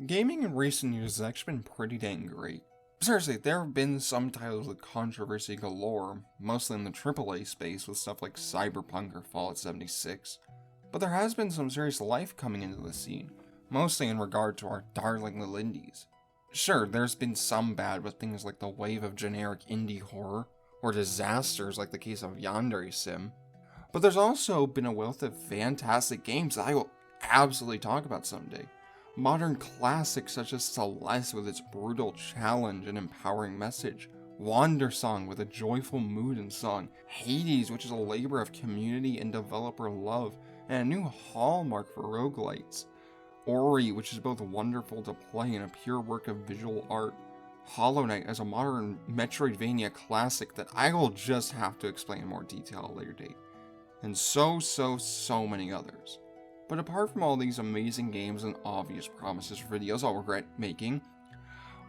Gaming in recent years has actually been pretty dang great. Seriously, there have been some titles with controversy galore, mostly in the AAA space with stuff like Cyberpunk or Fallout 76, but there has been some serious life coming into the scene, mostly in regard to our darling little indies. Sure, there's been some bad with things like the wave of generic indie horror, or disasters like the case of Yandere Sim, but there's also been a wealth of fantastic games that I will absolutely talk about someday. Modern classics such as Celeste with its brutal challenge and empowering message, Wandersong with a joyful mood and song, Hades which is a labor of community and developer love, and a new hallmark for roguelites, Ori which is both wonderful to play and a pure work of visual art, Hollow Knight as a modern Metroidvania classic that I will just have to explain in more detail at a later date, and so many others. But apart from all these amazing games and obvious promises for videos I'll regret making,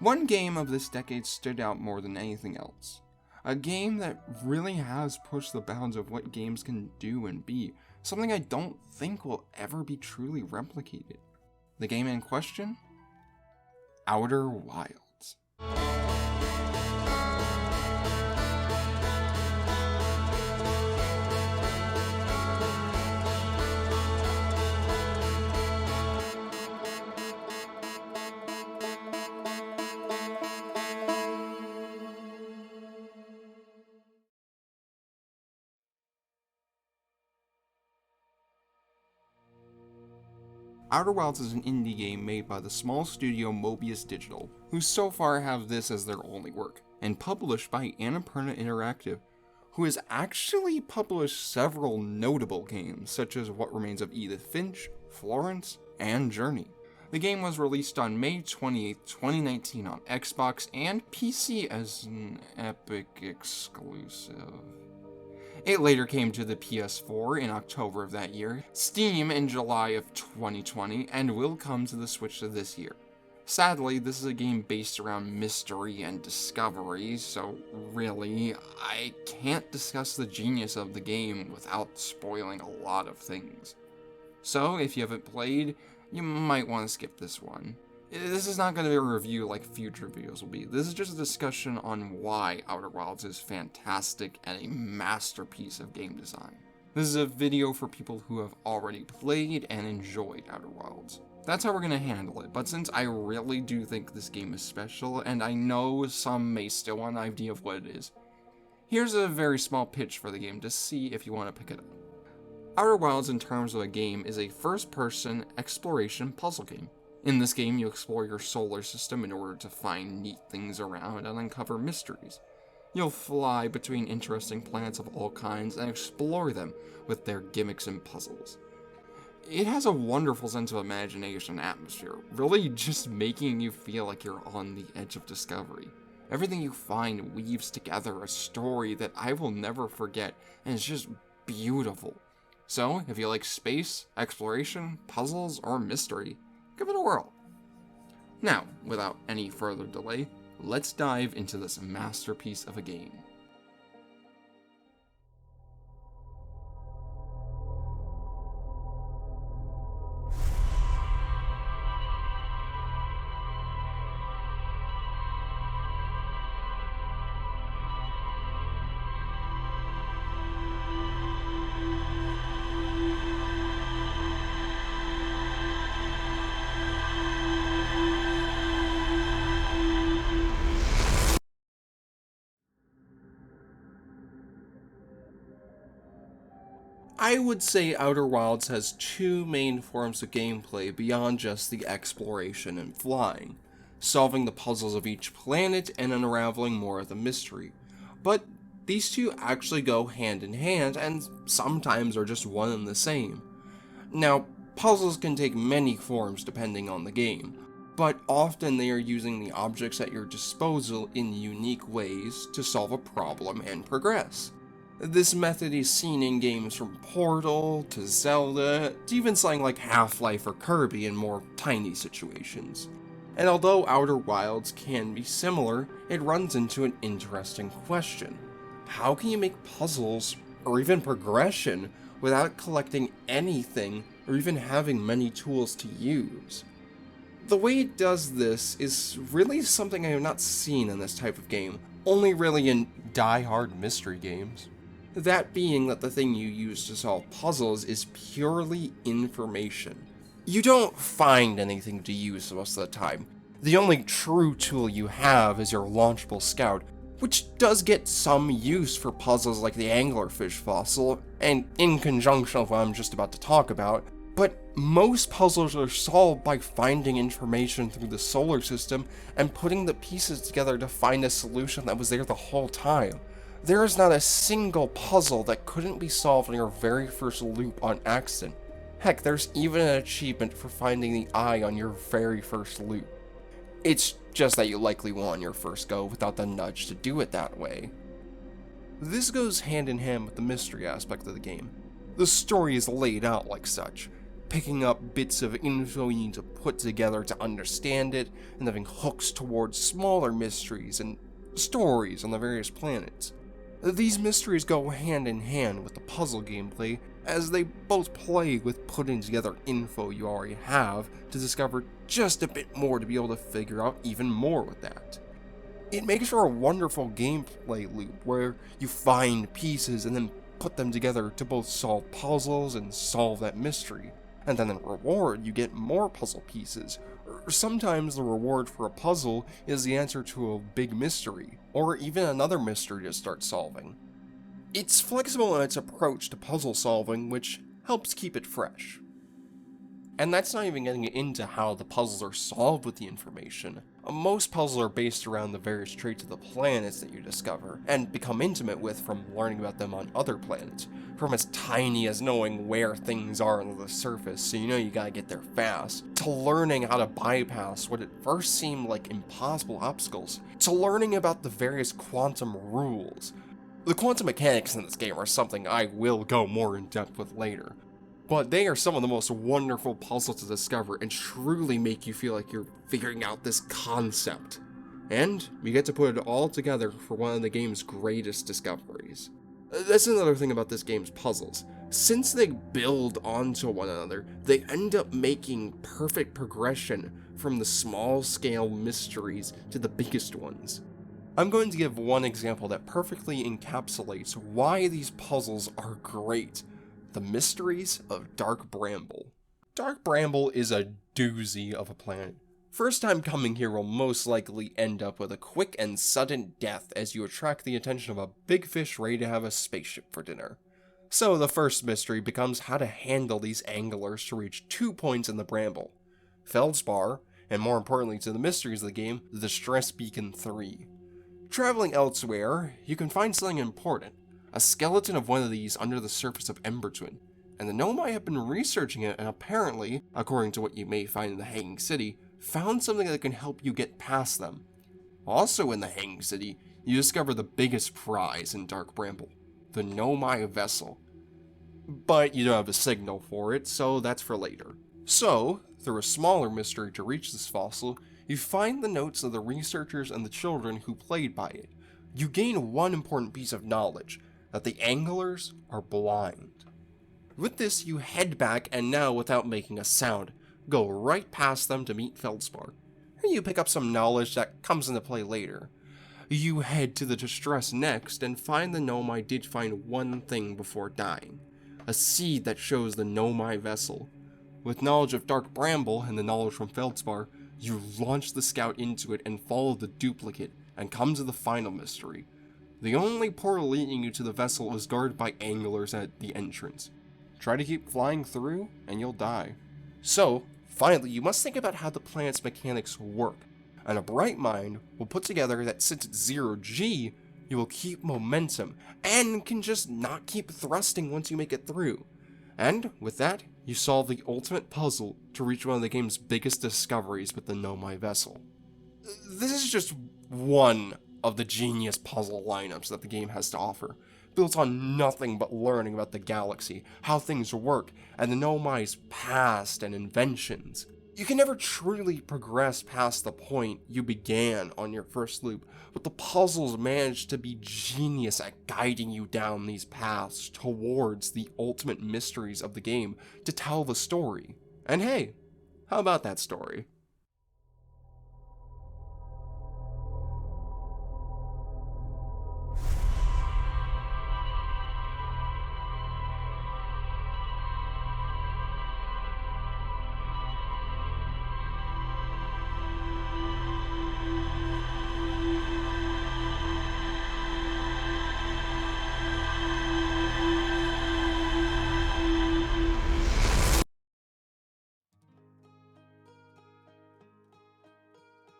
one game of this decade stood out more than anything else. A game that really has pushed the bounds of what games can do and be, something I don't think will ever be truly replicated. The game in question? Outer Wilds. Outer Wilds is an indie game made by the small studio Mobius Digital, who so far have this as their only work, and published by Annapurna Interactive, who has actually published several notable games, such as What Remains of Edith Finch, Florence, and Journey. The game was released on May 28, 2019 on Xbox and PC as an Epic exclusive. It later came to the PS4 in October of that year, Steam in July of 2020, and will come to the Switch this year. Sadly, this is a game based around mystery and discovery, so really, I can't discuss the genius of the game without spoiling a lot of things. So, if you haven't played, you might want to skip this one. This is not going to be a review like future videos will be. This is just a discussion on why Outer Wilds is fantastic and a masterpiece of game design. This is a video for people who have already played and enjoyed Outer Wilds. That's how we're going to handle it, but since I really do think this game is special, and I know some may still want an idea of what it is, here's a very small pitch for the game to see if you want to pick it up. Outer Wilds, in terms of a game, is a first-person exploration puzzle game. In this game, you explore your solar system in order to find neat things around and uncover mysteries. You'll fly between interesting planets of all kinds and explore them with their gimmicks and puzzles. It has a wonderful sense of imagination and atmosphere, really just making you feel like you're on the edge of discovery. Everything you find weaves together a story that I will never forget, and it's just beautiful. So, if you like space, exploration, puzzles, or mystery, give it a whirl. Now, without any further delay, let's dive into this masterpiece of a game. I would say Outer Wilds has two main forms of gameplay beyond just the exploration and flying, solving the puzzles of each planet and unraveling more of the mystery. But these two actually go hand in hand and sometimes are just one and the same. Now, puzzles can take many forms depending on the game, but often they are using the objects at your disposal in unique ways to solve a problem and progress. This method is seen in games from Portal to Zelda to even something like Half-Life or Kirby in more tiny situations. And although Outer Wilds can be similar, it runs into an interesting question. How can you make puzzles, or even progression, without collecting anything or even having many tools to use? The way it does this is really something I have not seen in this type of game, only really in die-hard mystery games. That being that the thing you use to solve puzzles is purely information. You don't find anything to use most of the time. The only true tool you have is your launchable scout, which does get some use for puzzles like the anglerfish fossil, and in conjunction with what I'm just about to talk about, but most puzzles are solved by finding information through the solar system and putting the pieces together to find a solution that was there the whole time. There is not a single puzzle that couldn't be solved in your very first loop on accident. Heck, there's even an achievement for finding the eye on your very first loop. It's just that you likely won your first go without the nudge to do it that way. This goes hand in hand with the mystery aspect of the game. The story is laid out like such, picking up bits of info you need to put together to understand it, and having hooks towards smaller mysteries and stories on the various planets. These mysteries go hand in hand with the puzzle gameplay, as they both play with putting together info you already have to discover just a bit more to be able to figure out even more with that. It makes for a wonderful gameplay loop where you find pieces and then put them together to both solve puzzles and solve that mystery, and then in reward you get more puzzle pieces. Or sometimes the reward for a puzzle is the answer to a big mystery, or even another mystery to start solving. It's flexible in its approach to puzzle solving, which helps keep it fresh. And that's not even getting into how the puzzles are solved with the information. Most puzzles are based around the various traits of the planets that you discover, and become intimate with from learning about them on other planets, from as tiny as knowing where things are under the surface so you know you gotta get there fast, to learning how to bypass what at first seemed like impossible obstacles, to learning about the various quantum rules. The quantum mechanics in this game are something I will go more in depth with later, but they are some of the most wonderful puzzles to discover and truly make you feel like you're figuring out this concept. And you get to put it all together for one of the game's greatest discoveries. That's another thing about this game's puzzles. Since they build onto one another, they end up making perfect progression from the small-scale mysteries to the biggest ones. I'm going to give one example that perfectly encapsulates why these puzzles are great. The Mysteries of Dark Bramble. Dark Bramble is a doozy of a planet. First time coming here will most likely end up with a quick and sudden death as you attract the attention of a big fish ready to have a spaceship for dinner. So the first mystery becomes how to handle these anglers to reach 2 points in the Bramble: Feldspar, and more importantly to the mysteries of the game, the Distress Beacon 3. Traveling elsewhere, you can find something important: a skeleton of one of these under the surface of Embertwin, and the Nomai have been researching it and apparently, according to what you may find in the Hanging City, found something that can help you get past them. Also in the Hanging City, you discover the biggest prize in Dark Bramble, the Nomai vessel. But you don't have a signal for it, so that's for later. So, through a smaller mystery to reach this fossil, you find the notes of the researchers and the children who played by it. You gain one important piece of knowledge: that the anglers are blind. With this, you head back and now, without making a sound, go right past them to meet Feldspar. You pick up some knowledge that comes into play later. You head to the Distress next and find the Nomai did find one thing before dying: a seed that shows the Nomai vessel. With knowledge of Dark Bramble and the knowledge from Feldspar, you launch the scout into it and follow the duplicate and come to the final mystery. The only portal leading you to the vessel is guarded by anglers at the entrance. Try to keep flying through, and you'll die. So, finally, you must think about how the planet's mechanics work, and a bright mind will put together that since it's 0G, you will keep momentum, and can just not keep thrusting once you make it through. And, with that, you solve the ultimate puzzle to reach one of the game's biggest discoveries with the Nomai vessel. This is just one of the genius puzzle lineups that the game has to offer, built on nothing but learning about the galaxy, how things work, and the Nomai's past and inventions. You can never truly progress past the point you began on your first loop, but the puzzles manage to be genius at guiding you down these paths towards the ultimate mysteries of the game to tell the story. And hey, how about that story?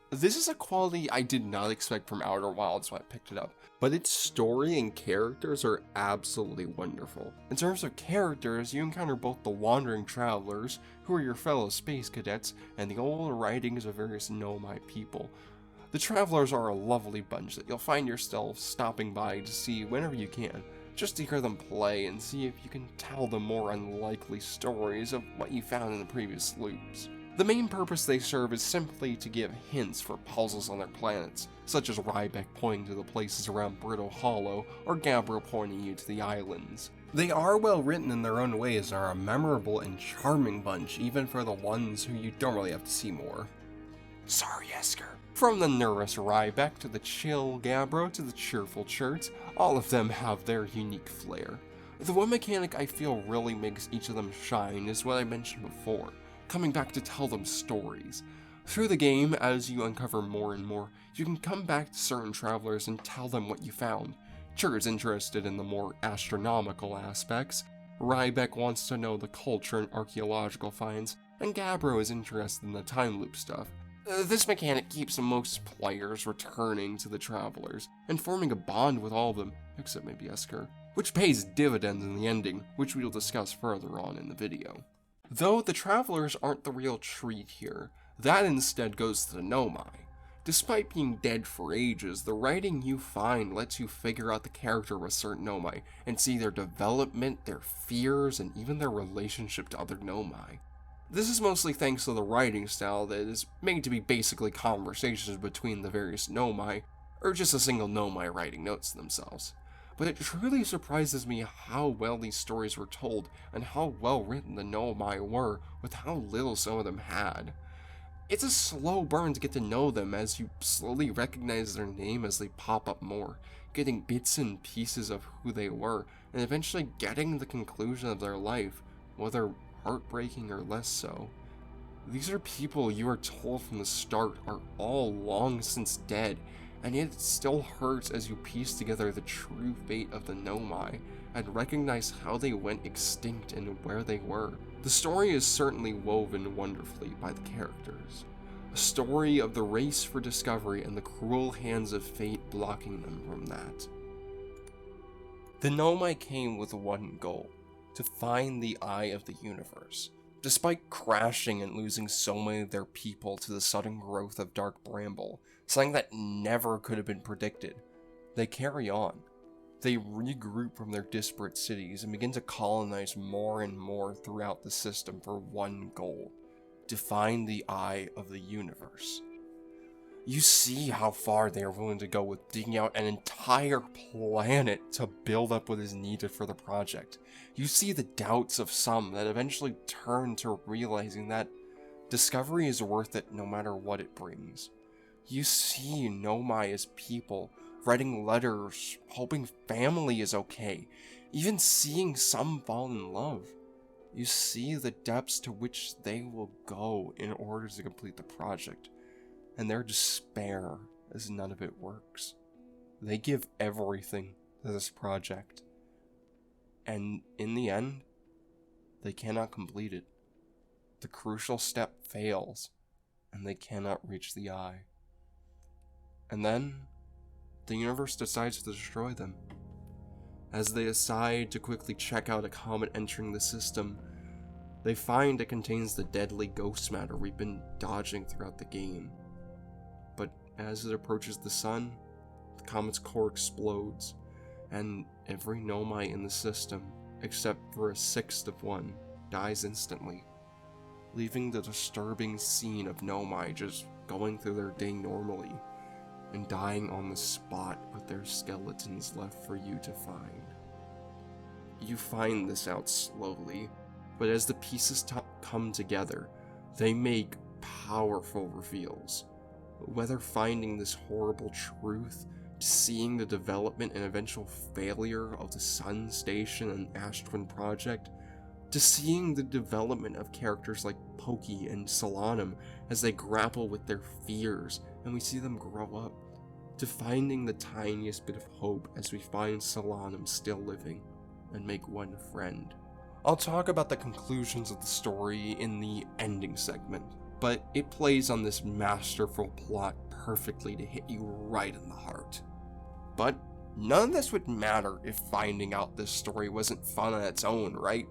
This is a quality I did not expect from Outer Wilds when I picked it up, but its story and characters are absolutely wonderful. In terms of characters, you encounter both the wandering travelers, who are your fellow space cadets, and the old writings of various Nomai people. The travelers are a lovely bunch that you'll find yourself stopping by to see whenever you can, just to hear them play and see if you can tell them more unlikely stories of what you found in the previous loops. The main purpose they serve is simply to give hints for puzzles on their planets, such as Rybeck pointing to the places around Brittle Hollow, or Gabriel pointing you to the islands. They are well written in their own ways and are a memorable and charming bunch, even for the ones who you don't really have to see more. Sorry, Esker. From the nervous Rybeck to the chill Gabbro to the cheerful Chert, all of them have their unique flair. The one mechanic I feel really makes each of them shine is what I mentioned before, coming back to tell them stories. Through the game, as you uncover more and more, you can come back to certain travelers and tell them what you found. Cher's interested in the more astronomical aspects, Rybeck wants to know the culture and archaeological finds, and Gabbro is interested in the time loop stuff. This mechanic keeps most players returning to the travelers, and forming a bond with all of them, except maybe Esker, which pays dividends in the ending, which we will discuss further on in the video. Though the travelers aren't the real treat here, that instead goes to the Nomai. Despite being dead for ages, the writing you find lets you figure out the character of a certain Nomai, and see their development, their fears, and even their relationship to other Nomai. This is mostly thanks to the writing style that is made to be basically conversations between the various Nomai, or just a single Nomai writing notes to themselves. But it truly surprises me how well these stories were told, and how well written the Nomai were, with how little some of them had. It's a slow burn to get to know them as you slowly recognize their name as they pop up more, getting bits and pieces of who they were, and eventually getting the conclusion of their life, whether heartbreaking or less so. These are people you are told from the start are all long since dead, and yet it still hurts as you piece together the true fate of the Nomai, and recognize how they went extinct and where they were. The story is certainly woven wonderfully by the characters. A story of the race for discovery and the cruel hands of fate blocking them from that. The Nomai came with one goal: to find the eye of the universe. Despite crashing and losing so many of their people to the sudden growth of Dark Bramble, something that never could have been predicted, they carry on. They regroup from their disparate cities and begin to colonize more and more throughout the system for one goal: to find the eye of the universe. You see how far they are willing to go with digging out an entire planet to build up what is needed for the project. You see the doubts of some that eventually turn to realizing that discovery is worth it no matter what it brings. You see Nomai as people, writing letters, hoping family is okay, even seeing some fall in love. You see the depths to which they will go in order to complete the project, and their despair as none of it works. They give everything to this project, and in the end, they cannot complete it. The crucial step fails, and they cannot reach the eye. And then, the universe decides to destroy them. As they decide to quickly check out a comet entering the system, they find it contains the deadly ghost matter we've been dodging throughout the game. But as it approaches the sun, the comet's core explodes, and every Nomai in the system, except for a sixth of one, dies instantly, leaving the disturbing scene of Nomai just going through their day normally, and dying on the spot with their skeletons left for you to find. You find this out slowly, but as the pieces come together, they make powerful reveals. Whether finding this horrible truth, seeing the development and eventual failure of the Sun Station and Ashtwin Project, to seeing the development of characters like Pokey and Solanum as they grapple with their fears and we see them grow up, to finding the tiniest bit of hope as we find Solanum still living and make one friend. I'll talk about the conclusions of the story in the ending segment, but it plays on this masterful plot perfectly to hit you right in the heart. But none of this would matter if finding out this story wasn't fun on its own, right?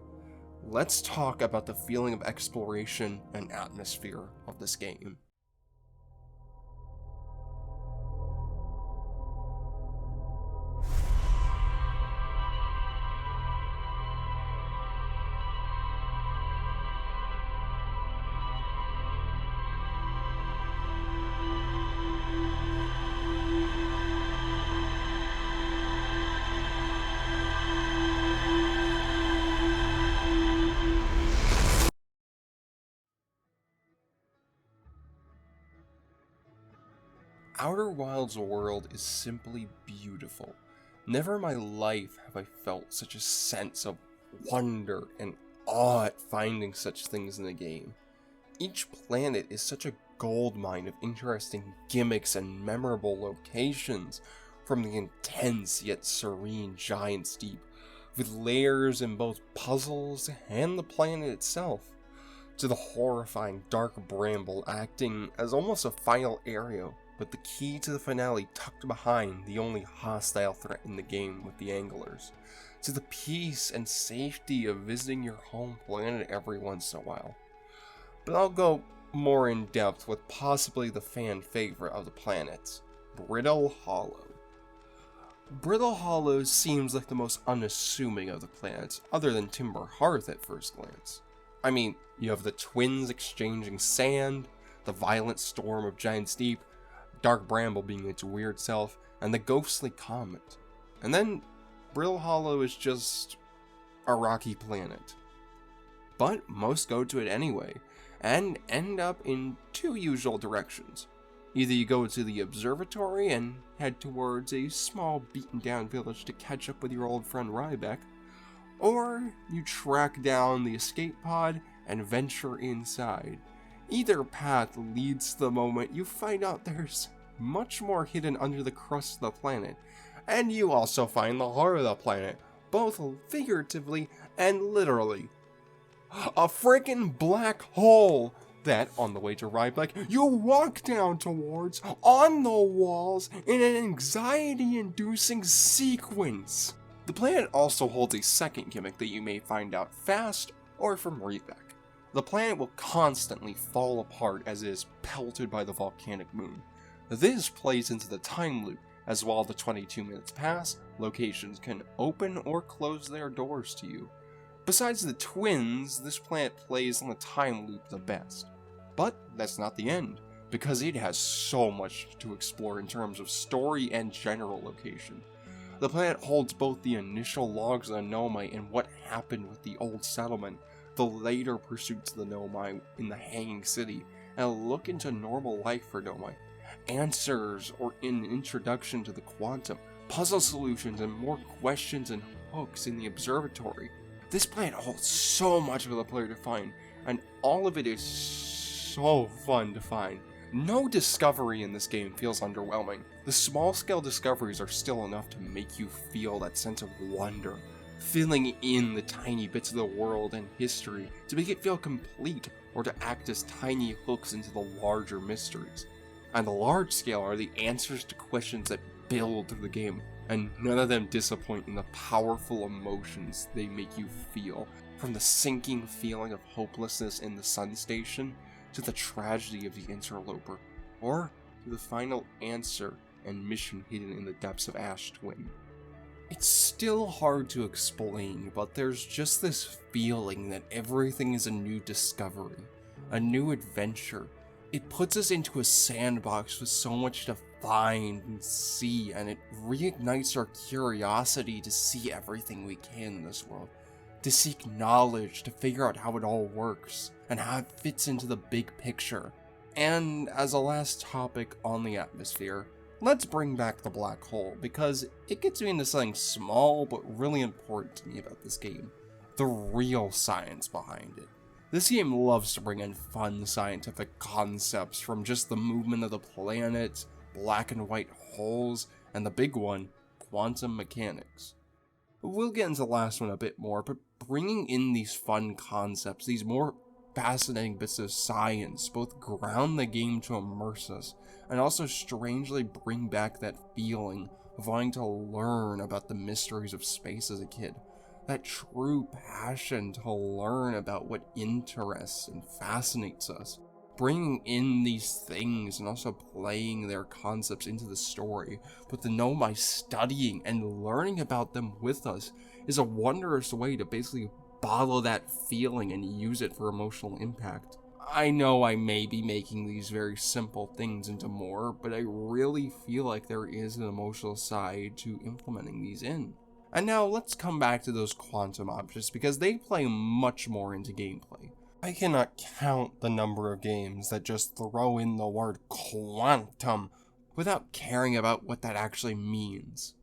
Let's talk about the feeling of exploration and atmosphere of this game. Outer Wilds world is simply beautiful. Never in my life have I felt such a sense of wonder and awe at finding such things in the game. Each planet is such a goldmine of interesting gimmicks and memorable locations, from the intense yet serene Giant's Deep, with layers in both puzzles and the planet itself, to the horrifying Dark Bramble acting as almost a final area, with the key to the finale tucked behind the only hostile threat in the game with the Anglers, to the peace and safety of visiting your home planet every once in a while. But I'll go more in depth with possibly the fan favorite of the planets, Brittle Hollow. Brittle Hollow seems like the most unassuming of the planets, other than Timber Hearth at first glance. I mean, you have the twins exchanging sand, the violent storm of Giant's Deep, Dark Bramble being its weird self, and the ghostly comet. And then Brittle Hollow is just a rocky planet. But most go to it anyway, and end up in two usual directions. Either you go to the observatory and head towards a small beaten down village to catch up with your old friend Rybeck, or you track down the escape pod and venture inside. Either path leads to the moment you find out there's much more hidden under the crust of the planet, and you also find the heart of the planet, both figuratively and literally. A freaking black hole that, on the way to Rybeck, you walk down towards on the walls in an anxiety-inducing sequence. The planet also holds a second gimmick that you may find out fast or from Rybeck. The planet will constantly fall apart as it is pelted by the volcanic moon. This plays into the time loop, as while the 22 minutes pass, locations can open or close their doors to you. Besides the twins, this planet plays on the time loop the best. But that's not the end, because it has so much to explore in terms of story and general location. The planet holds both the initial logs of the Nomai and what happened with the old settlement, the later pursuits of the Nomai in the Hanging City, and a look into normal life for Nomai, answers or an introduction to the Quantum, puzzle solutions, and more questions and hooks in the observatory. This planet holds so much for the player to find, and all of it is so fun to find. No discovery in this game feels underwhelming. The small-scale discoveries are still enough to make you feel that sense of wonder, filling in the tiny bits of the world and history to make it feel complete, or to act as tiny hooks into the larger mysteries. And the large scale are the answers to questions that build through the game, and none of them disappoint in the powerful emotions they make you feel, from the sinking feeling of hopelessness in the Sun Station, to the tragedy of the interloper, or to the final answer and mission hidden in the depths of Ash Twin. It's still hard to explain, but there's just this feeling that everything is a new discovery, a new adventure. It puts us into a sandbox with so much to find and see, and it reignites our curiosity to see everything we can in this world, to seek knowledge, to figure out how it all works, and how it fits into the big picture. And as a last topic on the atmosphere, let's bring back the black hole, because it gets me into something small but really important to me about this game: the real science behind it. This game loves to bring in fun scientific concepts, from just the movement of the planet, black and white holes, and the big one, quantum mechanics. We'll get into the last one a bit more, but bringing in these fun concepts, these more fascinating bits of science both ground the game to immerse us, and also strangely bring back that feeling of wanting to learn about the mysteries of space as a kid. That true passion to learn about what interests and fascinates us. Bringing in these things and also playing their concepts into the story, but to know by studying and learning about them with us is a wondrous way to basically bottle that feeling and use it for emotional impact. I know I may be making these very simple things into more, but I really feel like there is an emotional side to implementing these in. And now let's come back to those quantum objects, because they play much more into gameplay. I cannot count the number of games that just throw in the word quantum without caring about what that actually means.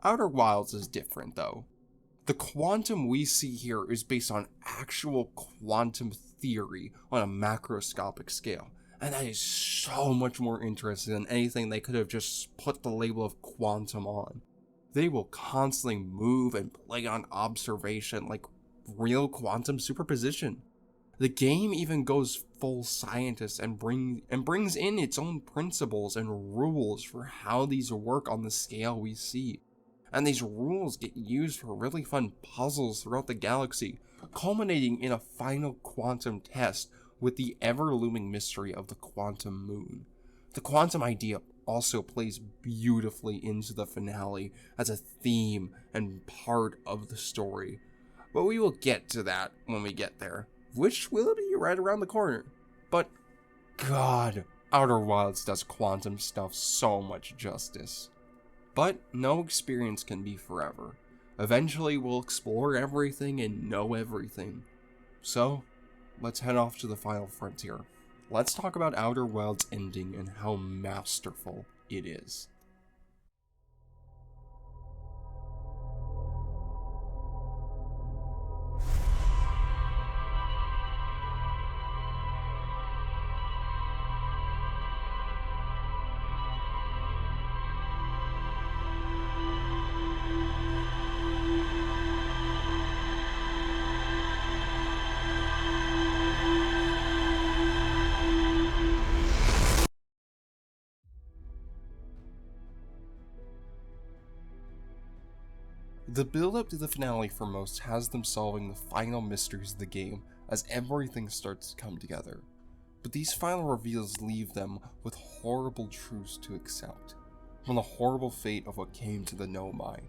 Outer Wilds is different though. The quantum we see here is based on actual quantum theory on a macroscopic scale, and that is so much more interesting than anything they could have just put the label of quantum on. They will constantly move and play on observation like real quantum superposition. The game even goes full scientist and brings in its own principles and rules for how these work on the scale we see. And these rules get used for really fun puzzles throughout the galaxy, culminating in a final quantum test with the ever-looming mystery of the quantum moon. The quantum idea also plays beautifully into the finale as a theme and part of the story, but we will get to that when we get there, which will be right around the corner. But God, Outer Wilds does quantum stuff so much justice. But no experience can be forever. Eventually we'll explore everything and know everything. So, let's head off to the final frontier. Let's talk about Outer Wilds' ending and how masterful it is. The build-up to the finale for most has them solving the final mysteries of the game as everything starts to come together. But these final reveals leave them with horrible truths to accept. From the horrible fate of what came to the Nomai,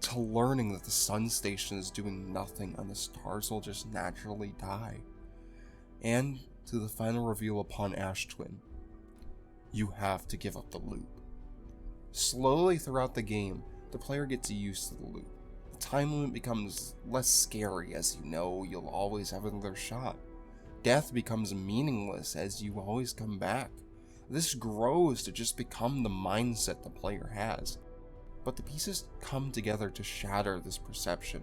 to learning that the Sun Station is doing nothing and the stars will just naturally die. And to the final reveal upon Ash Twin. You have to give up the loop. Slowly throughout the game, the player gets used to the loop. Time limit becomes less scary as you know you'll always have another shot. Death becomes meaningless as you always come back. This grows to just become the mindset the player has. But the pieces come together to shatter this perception.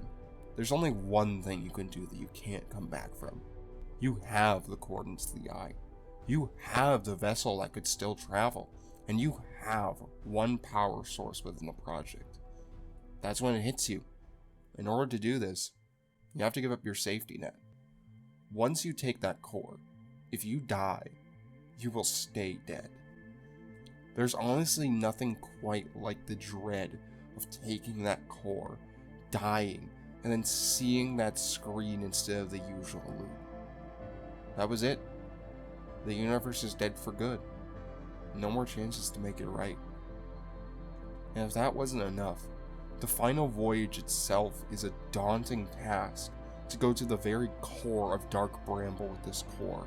There's only one thing you can do that you can't come back from. You have the coordinates to the eye. You have the vessel that could still travel. And you have one power source within the project. That's when it hits you. In order to do this, you have to give up your safety net. Once you take that core, if you die, you will stay dead. There's honestly nothing quite like the dread of taking that core, dying, and then seeing that screen instead of the usual loop. That was it. The universe is dead for good. No more chances to make it right. And if that wasn't enough, the final voyage itself is a daunting task to go to the very core of Dark Bramble with this core,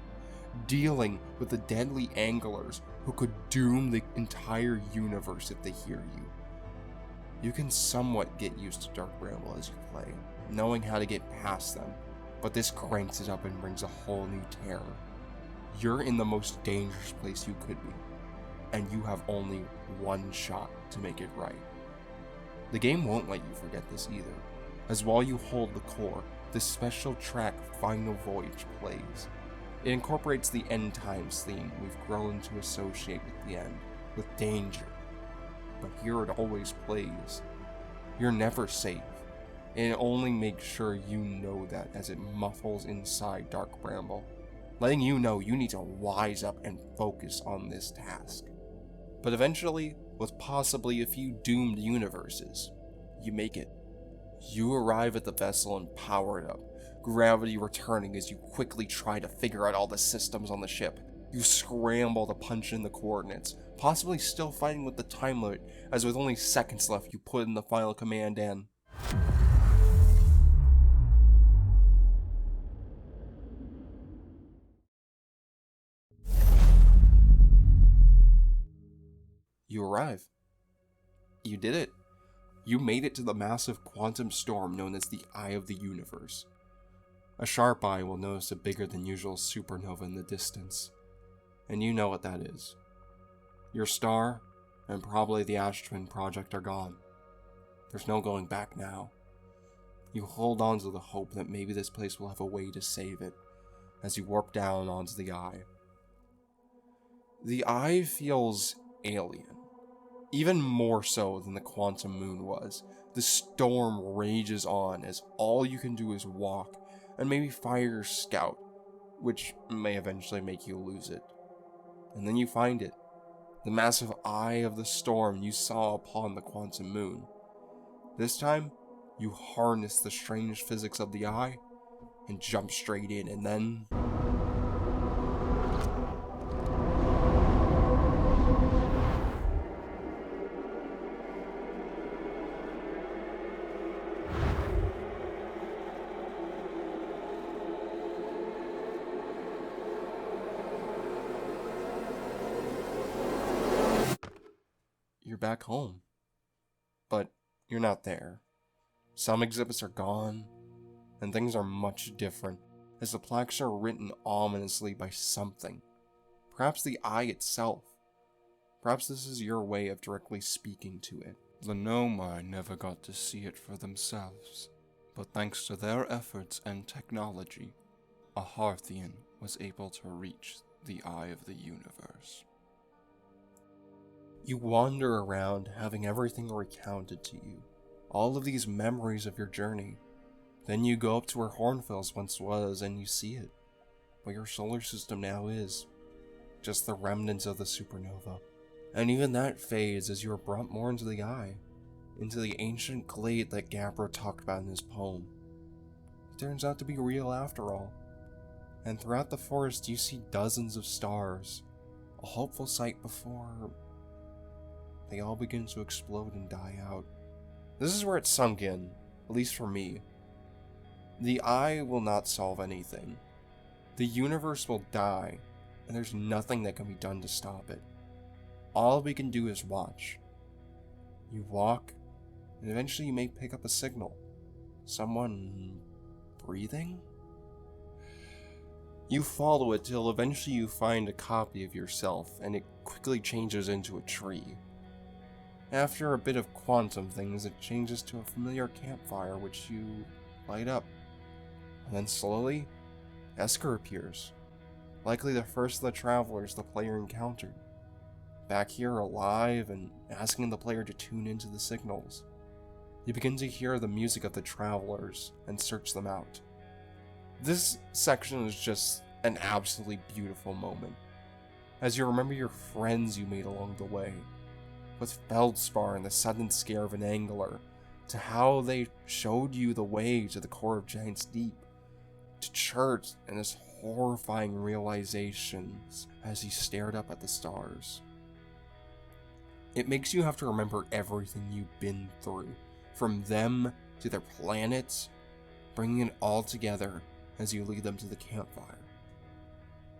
dealing with the deadly anglers who could doom the entire universe if they hear you. You can somewhat get used to Dark Bramble as you play, knowing how to get past them, but this cranks it up and brings a whole new terror. You're in the most dangerous place you could be, and you have only one shot to make it right. The game won't let you forget this either, as while you hold the core, this special track Final Voyage plays. It incorporates the end times theme we've grown to associate with the end, with danger. But here it always plays. You're never safe, and it only makes sure you know that as it muffles inside Dark Bramble. letting you know you need to wise up and focus on this task. But eventually, with possibly a few doomed universes, you make it. You arrive at the vessel and power it up, gravity returning as you quickly try to figure out all the systems on the ship. You scramble to punch in the coordinates, possibly still fighting with the time limit, as with only seconds left you put in the final command and... you arrive. You did it. You made it to the massive quantum storm known as the Eye of the Universe. A sharp eye will notice a bigger than usual supernova in the distance. And you know what that is. Your star, and probably the Ash Twin Project are gone. There's no going back now. You hold on to the hope that maybe this place will have a way to save it, as you warp down onto the Eye. The Eye feels alien. Even more so than the quantum moon was. The storm rages on as all you can do is walk and maybe fire your scout, which may eventually make you lose it. And then you find it. The massive eye of the storm you saw upon the quantum moon. This time, you harness the strange physics of the eye and jump straight in, and then... you're back home. But you're not there. Some exhibits are gone, and things are much different, as the plaques are written ominously by something. Perhaps the eye itself. Perhaps this is your way of directly speaking to it. The Nomai never got to see it for themselves, but thanks to their efforts and technology, a Harthian was able to reach the Eye of the Universe. You wander around, having everything recounted to you, all of these memories of your journey. Then you go up to where Hornfels once was, and you see it. Where your solar system now is. Just the remnants of the supernova. And even that fades as you are brought more into the Eye. Into the ancient glade that Gabbro talked about in his poem. It turns out to be real after all. And throughout the forest you see dozens of stars. A hopeful sight before... they all begin to explode and die out. This is where it sunk in, at least for me. The Eye will not solve anything. The universe will die, and there's nothing that can be done to stop it. All we can do is watch. You walk, and eventually you may pick up a signal. Someone breathing? You follow it till eventually you find a copy of yourself, and it quickly changes into a tree. After a bit of quantum things, it changes to a familiar campfire which you light up. And then slowly, Esker appears, likely the first of the travelers the player encountered. Back here alive and asking the player to tune into the signals. You begin to hear the music of the travelers and search them out. This section is just an absolutely beautiful moment, as you remember your friends you made along the way, with Feldspar and the sudden scare of an angler, to how they showed you the way to the core of Giant's Deep, to Chert and his horrifying realizations as he stared up at the stars. It makes you have to remember everything you've been through, from them to their planets, bringing it all together as you lead them to the campfire.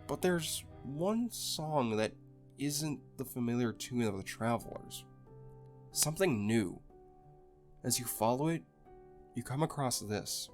But there's one song that isn't the familiar tune of the travelers. Something new. As you follow it, you come across this.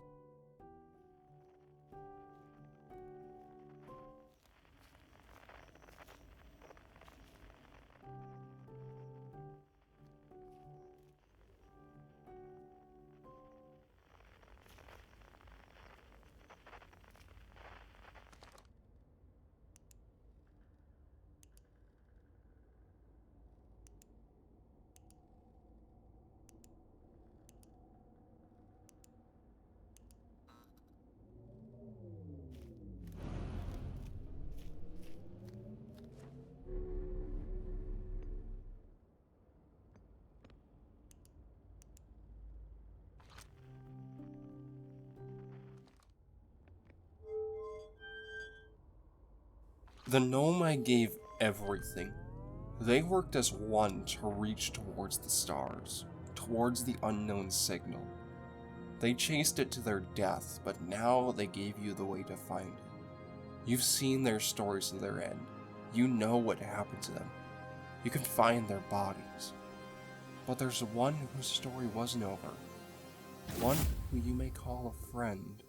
The Nomai gave everything. They worked as one to reach towards the stars, towards the unknown signal. They chased it to their death, but now they gave you the way to find it. You've seen their stories to their end. You know what happened to them. You can find their bodies. But there's one whose story wasn't over. One who you may call a friend.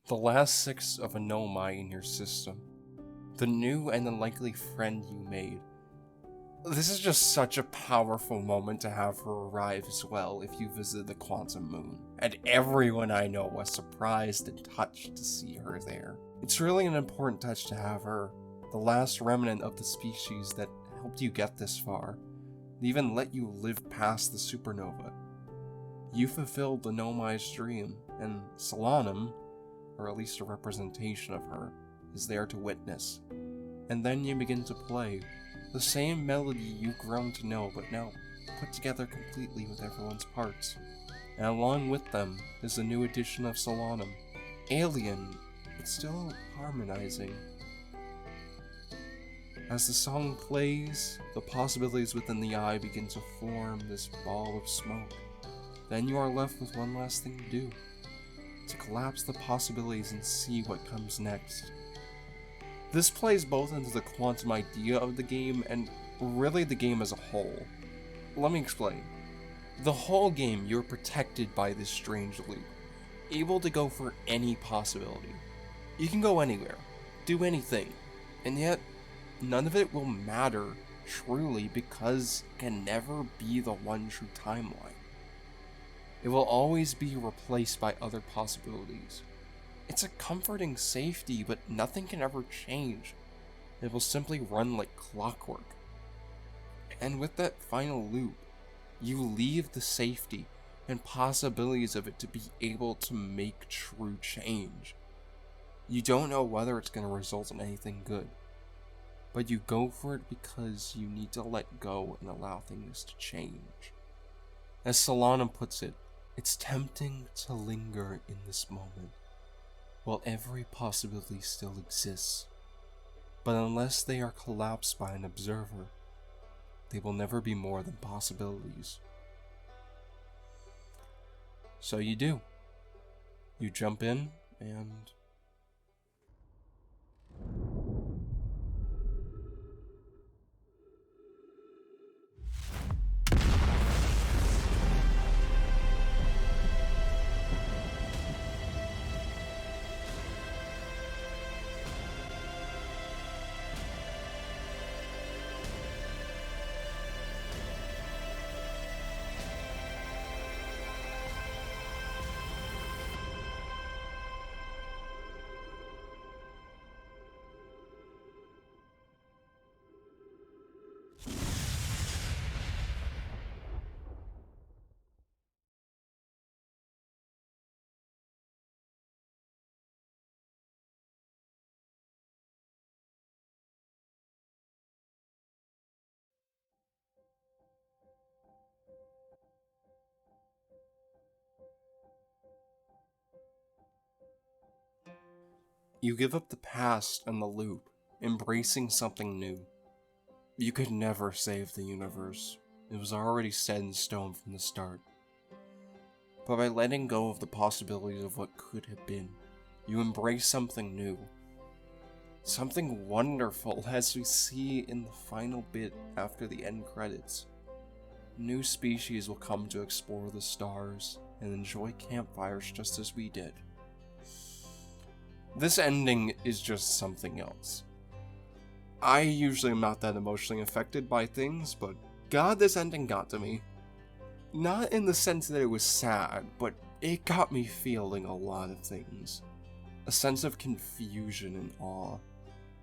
The last 6 of a Nomai in your system. The new and unlikely friend you made. This is just such a powerful moment to have her arrive as well if you visit the Quantum Moon, and everyone I know was surprised and touched to see her there. It's really an important touch to have her, the last remnant of the species that helped you get this far, and even let you live past the supernova. You fulfilled the Nomai's dream, and Solanum, or at least a representation of her, is there to witness. And then you begin to play the same melody you've grown to know, but now put together completely with everyone's parts. And along with them is the new addition of Solanum, alien, but still harmonizing. As the song plays, the possibilities within the eye begin to form this ball of smoke. Then you are left with one last thing to do, to collapse the possibilities and see what comes next. This plays both into the quantum idea of the game and really the game as a whole. Let me explain. The whole game, you're protected by this strange loop, able to go for any possibility. You can go anywhere, do anything, and yet none of it will matter truly because it can never be the one true timeline. It will always be replaced by other possibilities. It's a comforting safety, but nothing can ever change. It will simply run like clockwork. And with that final loop, you leave the safety and possibilities of it to be able to make true change. You don't know whether it's going to result in anything good, but you go for it because you need to let go and allow things to change. As Solanum puts it, it's tempting to linger in this moment, while every possibility still exists. But unless they are collapsed by an observer, they will never be more than possibilities. So you do. You jump in and... You give up the past and the loop, embracing something new. You could never save the universe. It was already set in stone from the start. But by letting go of the possibilities of what could have been, you embrace something new. Something wonderful, as we see in the final bit after the end credits. New species will come to explore the stars and enjoy campfires just as we did. This ending is just something else. I usually am not that emotionally affected by things, but God, this ending got to me. Not in the sense that it was sad, but it got me feeling a lot of things. A sense of confusion and awe.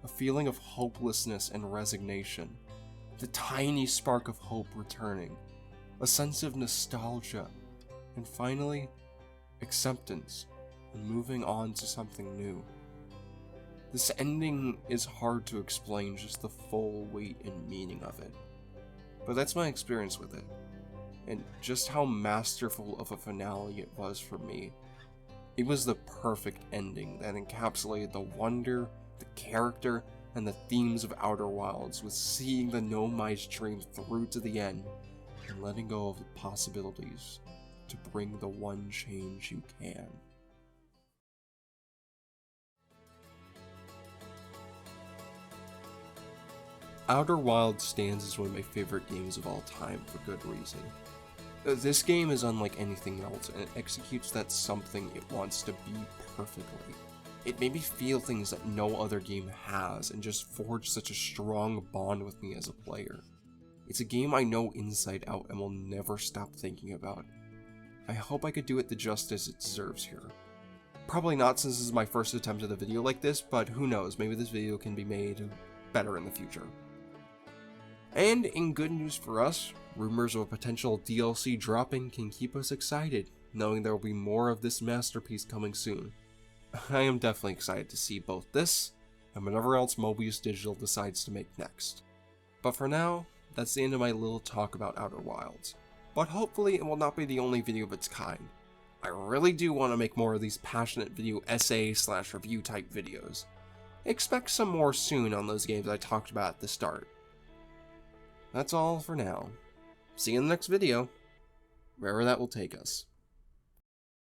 A feeling of hopelessness and resignation. The tiny spark of hope returning. A sense of nostalgia. And finally, acceptance and moving on to something new. This ending is hard to explain just the full weight and meaning of it, but that's my experience with it, and just how masterful of a finale it was for me. It was the perfect ending that encapsulated the wonder, the character, and the themes of Outer Wilds, with seeing the Nomai's dream through to the end, and letting go of the possibilities to bring the one change you can. Outer Wilds stands as one of my favorite games of all time for good reason. This game is unlike anything else, and it executes that something it wants to be perfectly. It made me feel things that no other game has, and just forged such a strong bond with me as a player. It's a game I know inside out and will never stop thinking about. I hope I could do it the justice it deserves here. Probably not, since this is my first attempt at a video like this, but who knows, maybe this video can be made better in the future. And in good news for us, rumors of a potential DLC dropping can keep us excited, knowing there will be more of this masterpiece coming soon. I am definitely excited to see both this, and whatever else Mobius Digital decides to make next. But for now, that's the end of my little talk about Outer Wilds. But hopefully it will not be the only video of its kind. I really do want to make more of these passionate video essay/review type videos. Expect some more soon on those games I talked about at the start. That's all for now. See you in the next video, wherever that will take us.